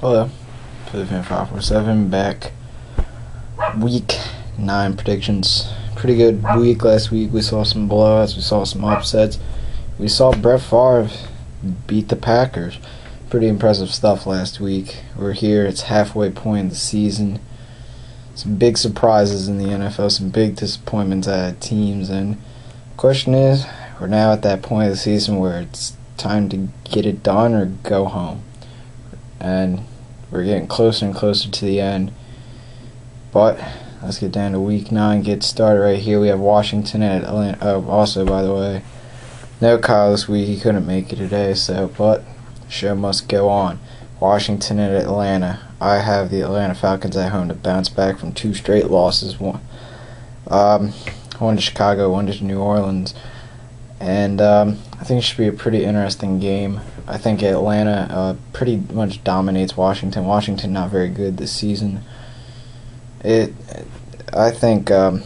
Hello, Philly Fan 547 back. Week 9 predictions. Pretty good week last week. We saw some blowouts, we saw some upsets. We saw Brett Favre beat the Packers. Pretty impressive stuff last week. We're here, it's halfway point of the season. Some big surprises in the NFL, some big disappointments at teams, and the question is, we're now at that point of the season where it's time to get it done or go home. And we're getting closer and closer to the end. But let's get down to week 9, get started right here. We have Washington at Atlanta. Oh, also, by the way, no Kyle this week. He couldn't make it today, but the show must go on. Washington at Atlanta. I have the Atlanta Falcons at home to bounce back from 2 straight losses. One to Chicago, one to New Orleans. And I think it should be a pretty interesting game. I think Atlanta pretty much dominates Washington. Washington not very good this season. I think Atlanta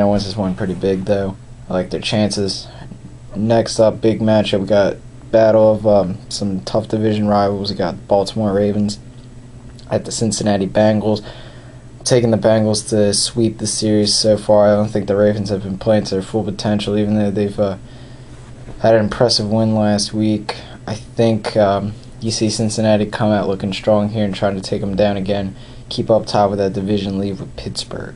wins this one pretty big, though. I like their chances. Next up, big matchup. We got battle of some tough division rivals. We got Baltimore Ravens at the Cincinnati Bengals. Taking the Bengals to sweep the series so far. I don't think the Ravens have been playing to their full potential, even though they've had an impressive win last week. I think you see Cincinnati come out looking strong here and trying to take them down again, keep up top with that division lead with Pittsburgh.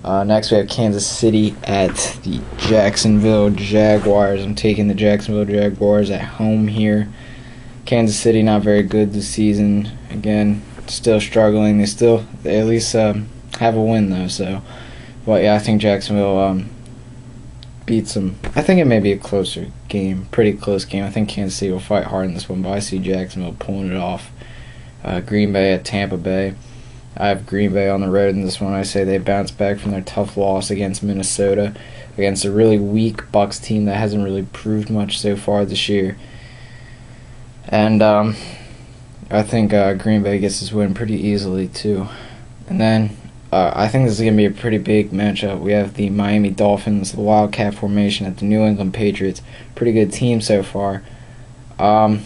Next we have Kansas City at the Jacksonville Jaguars. I'm taking the Jacksonville Jaguars at home here. Kansas City not very good this season. Again, still struggling. They at least have a win though. But yeah, I think Jacksonville beats them. I think it may be a closer game, pretty close game. I think Kansas City will fight hard in this one, but I see Jacksonville pulling it off. Green Bay at Tampa Bay. I have Green Bay on the road in this one. I say they bounce back from their tough loss against Minnesota, against a really weak Bucks team that hasn't really proved much so far this year. And I think Green Bay gets this win pretty easily too. And then I think this is going to be a pretty big matchup. We have the Miami Dolphins, the Wildcat formation, at the New England Patriots. Pretty good team so far. I'm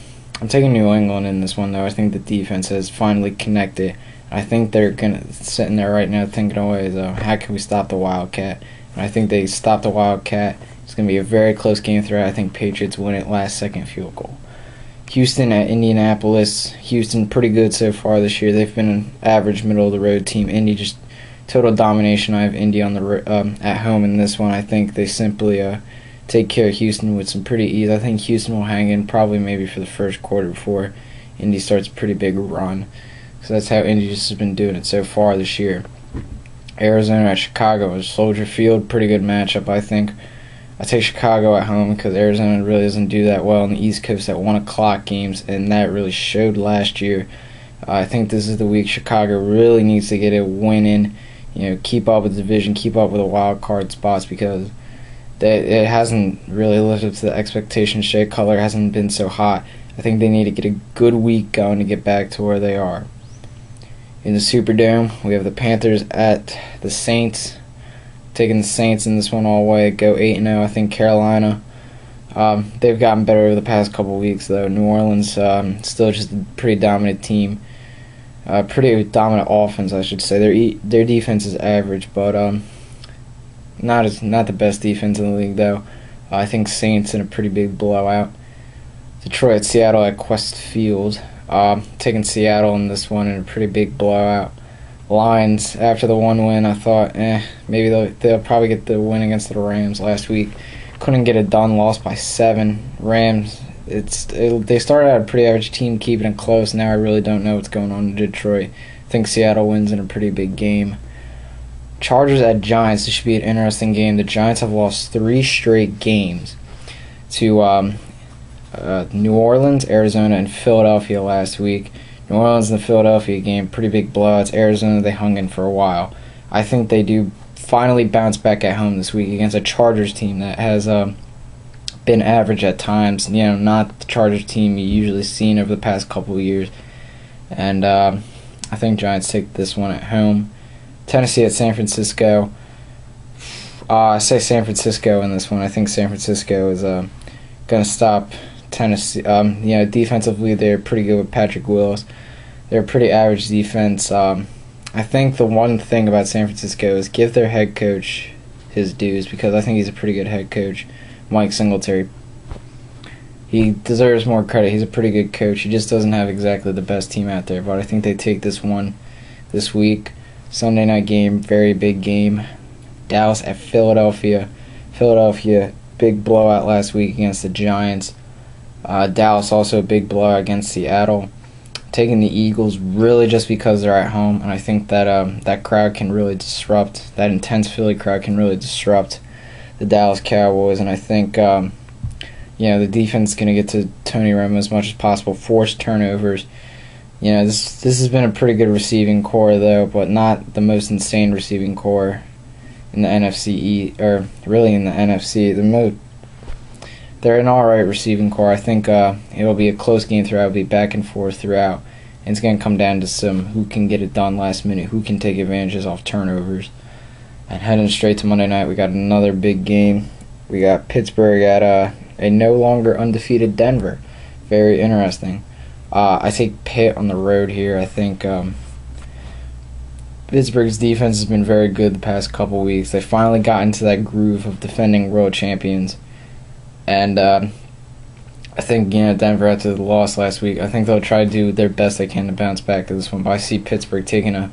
taking New England in this one, though. I think the defense has finally connected. I think they're sitting there right now thinking away, though, how can we stop the Wildcat? And I think they stop the Wildcat. It's going to be a very close game throughout. I think Patriots win it last-second field goal. Houston at Indianapolis. Houston pretty good so far this year. They've been an average middle-of-the-road team. Indy just total domination. I have Indy on the at home in this one. I think they simply take care of Houston with some pretty ease. I think Houston will hang in probably maybe for the first quarter before Indy starts a pretty big run. So that's how Indy just has been doing it so far this year. Arizona at Chicago is Soldier Field. Pretty good matchup, I think. I take Chicago at home because Arizona really doesn't do that well on the East Coast at 1 o'clock games, and that really showed last year. I think this is the week Chicago really needs to get a win in, keep up with the division, keep up with the wild card spots, because it hasn't really lived up to the expectations. Shea Cutler hasn't been so hot. I think they need to get a good week going to get back to where they are. In the Superdome, we have the Panthers at the Saints. Taking the Saints in this one all the way, go 8-0. I think Carolina, they've gotten better over the past couple weeks, though. New Orleans, still just a pretty dominant team. Pretty dominant offense, I should say. Their defense is average, but not the best defense in the league, though. I think Saints in a pretty big blowout. Detroit at Seattle at Quest Field. Taking Seattle in this one in a pretty big blowout. Lions, after the 1 win, I thought, maybe they'll probably get the win against the Rams last week. Couldn't get it done, lost by 7. Rams, they started out a pretty average team, keeping it close. Now I really don't know what's going on in Detroit. I think Seattle wins in a pretty big game. Chargers at Giants, this should be an interesting game. The Giants have lost 3 straight games to New Orleans, Arizona, and Philadelphia last week. New Orleans and the Philadelphia game, pretty big blowouts. Arizona, they hung in for a while. I think they do finally bounce back at home this week against a Chargers team that has been average at times. Not the Chargers team you usually seen over the past couple of years. And I think Giants take this one at home. Tennessee at San Francisco. I say San Francisco in this one. I think San Francisco is going to stop Tennessee, defensively they're pretty good with Patrick Willis. They're a pretty average defense. I think the one thing about San Francisco is give their head coach his dues, because I think he's a pretty good head coach, Mike Singletary. He deserves more credit. He's a pretty good coach. He just doesn't have exactly the best team out there, but I think they take this one this week. Sunday night game, very big game. Dallas at Philadelphia. Philadelphia, big blowout last week against the Giants. Dallas also a big blowout against Seattle. Taking the Eagles really just because they're at home, and I think that that crowd can really disrupt, that intense Philly crowd can really disrupt the Dallas Cowboys, and I think the defense is going to get to Tony Romo as much as possible, force turnovers. This has been a pretty good receiving core though, but not the most insane receiving core in the NFC, or really in the NFC. They're an alright receiving core. I think it'll be a close game throughout. It'll be back and forth throughout. And it's going to come down to some who can get it done last minute, who can take advantages off turnovers. And heading straight to Monday night, we got another big game. We got Pittsburgh at a no longer undefeated Denver. Very interesting. I take Pitt on the road here. I think Pittsburgh's defense has been very good the past couple weeks. They finally got into that groove of defending world champions. And I think, Denver, after the loss last week, I think they'll try to do their best they can to bounce back to this one. But I see Pittsburgh taking a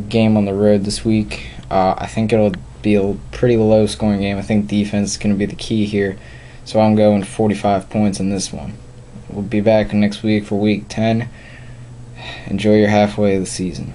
game on the road this week. I think it'll be a pretty low-scoring game. I think defense is going to be the key here. So I'm going 45 points in this one. We'll be back next week for Week 10. Enjoy your halfway of the season.